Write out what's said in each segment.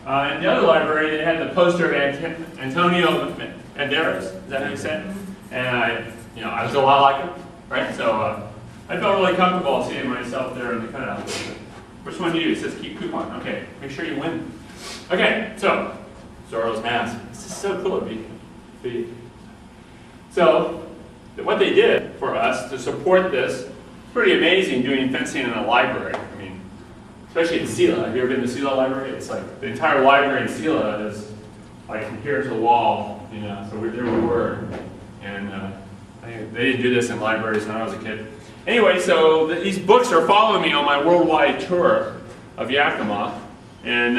In the other library, they had the poster of Antonio Banderas. Is that how you say it? And I was a lot like him, right? So I felt really comfortable seeing myself there in the cutout. Which one do you? It says keep coupon. Okay, make sure you win. Okay, so Zorro's mask. This is so cool. So what they did for us to support this, pretty amazing doing fencing in a library. I mean, especially in Sela. Have you ever been to Sela Library? It's like the entire library in Sela is like from here to the wall, So there we were, and they didn't do this in libraries when I was a kid. Anyway, so these books are following me on my worldwide tour of Yakima, and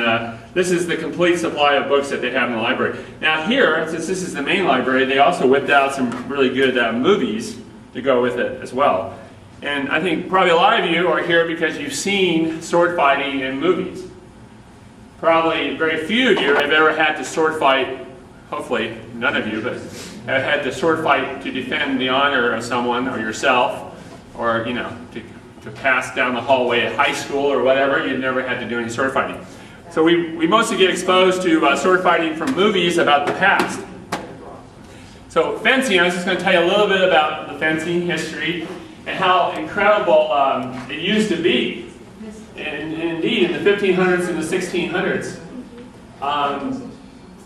this is the complete supply of books that they have in the library. Now here, since this is the main library, they also whipped out some really good movies to go with it as well. And I think probably a lot of you are here because you've seen sword fighting in movies. Probably very few of you have ever had to sword fight, hopefully none of you, but have had to sword fight to defend the honor of someone or yourself, or to pass down the hallway at high school or whatever. You've never had to do any sword fighting. So we mostly get exposed to sword fighting from movies about the past. So fencing, I was just going to tell you a little bit about the fencing history and how incredible it used to be. And indeed, in the 1500s and the 1600s,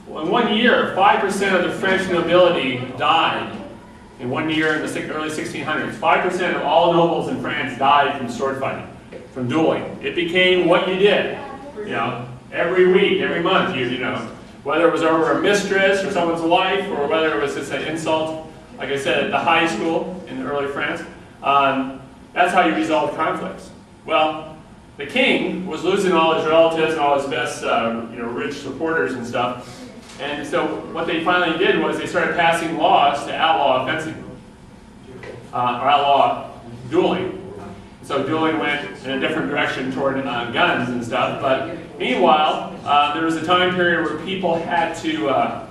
in 1 year, 5% of the French nobility died. In 1 year in the early 1600s, 5% of all nobles in France died from sword fighting, from dueling. It became what you did, every week, every month, whether it was over a mistress or someone's wife, or whether it was just an insult, like I said, at the high school in early France. That's how you resolved conflicts. Well, the king was losing all his relatives and all his best, rich supporters and stuff. And so what they finally did was they started passing laws to outlaw fencing, or outlaw dueling. So dueling went in a different direction toward guns and stuff. But meanwhile, there was a time period where people had to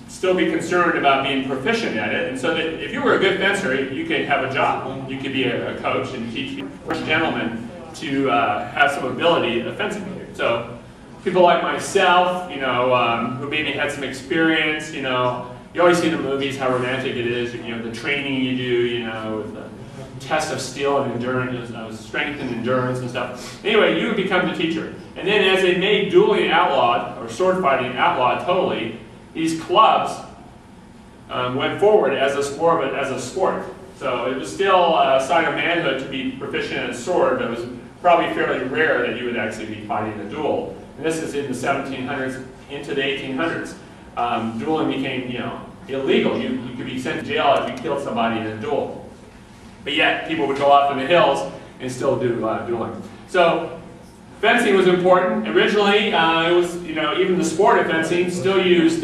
still be concerned about being proficient at it. And so that if you were a good fencer, you could have a job. You could be a coach and teach gentlemen to have some ability at fencing. So people like myself, who maybe had some experience, you always see in the movies how romantic it is, the training you do, with the test of skill and endurance, strength and endurance and stuff. Anyway, you would become the teacher. And then as they made dueling outlawed, or sword fighting outlawed totally, these clubs went forward as a sport. So it was still a sign of manhood to be proficient in a sword, but it was probably fairly rare that you would actually be fighting a duel. And this is in the 1700s into the 1800s. Dueling became, illegal. You could be sent to jail if you killed somebody in a duel. But yet, people would go off in the hills and still do dueling. So, fencing was important. Originally, it was, even the sport of fencing still used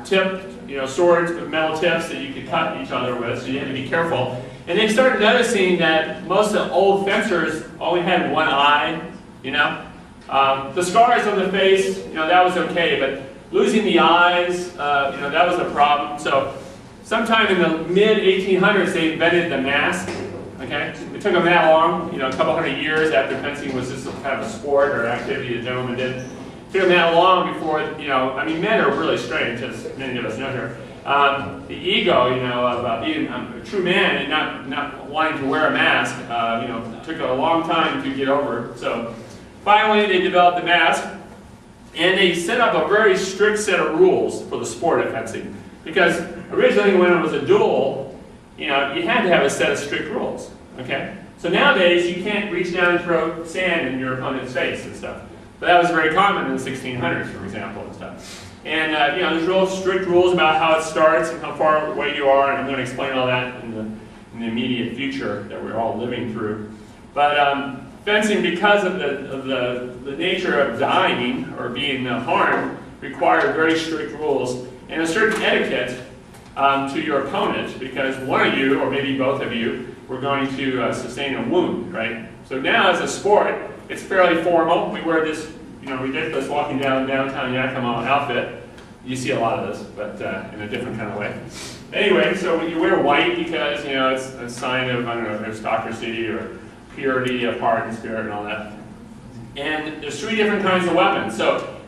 tipped, swords with metal tips that you could cut each other with, so you had to be careful. And they started noticing that most of the old fencers only had one eye, The scars on the face, that was okay, but losing the eyes, that was a problem. So sometime in the mid-1800s, they invented the mask. Okay, it took them that long, a couple hundred years after fencing was just kind of a sport or activity the gentleman did. It took them that long before, men are really strange, as many of us know here. The ego, of being a true man and not wanting to wear a mask, took a long time to get over. So finally, they developed the mask, and they set up a very strict set of rules for the sport of fencing. Because originally, when it was a duel, you had to have a set of strict rules. Okay? So nowadays, you can't reach down and throw sand in your opponent's face and stuff. But that was very common in the 1600s, for example, and stuff. And there's real strict rules about how it starts and how far away you are, and I'm going to explain all that in the immediate future that we're all living through. But fencing, because of the nature of dying or being harmed, required very strict rules and a certain etiquette to your opponent, because one of you, or maybe both of you, were going to sustain a wound, right? So now, as a sport, it's fairly formal. We wear this, ridiculous walking downtown Yakima outfit. You see a lot of this, but in a different kind of way. Anyway, so you wear white because, it's a sign of, aristocracy or purity of heart and spirit and all that. And there's 3 different kinds of weapons. So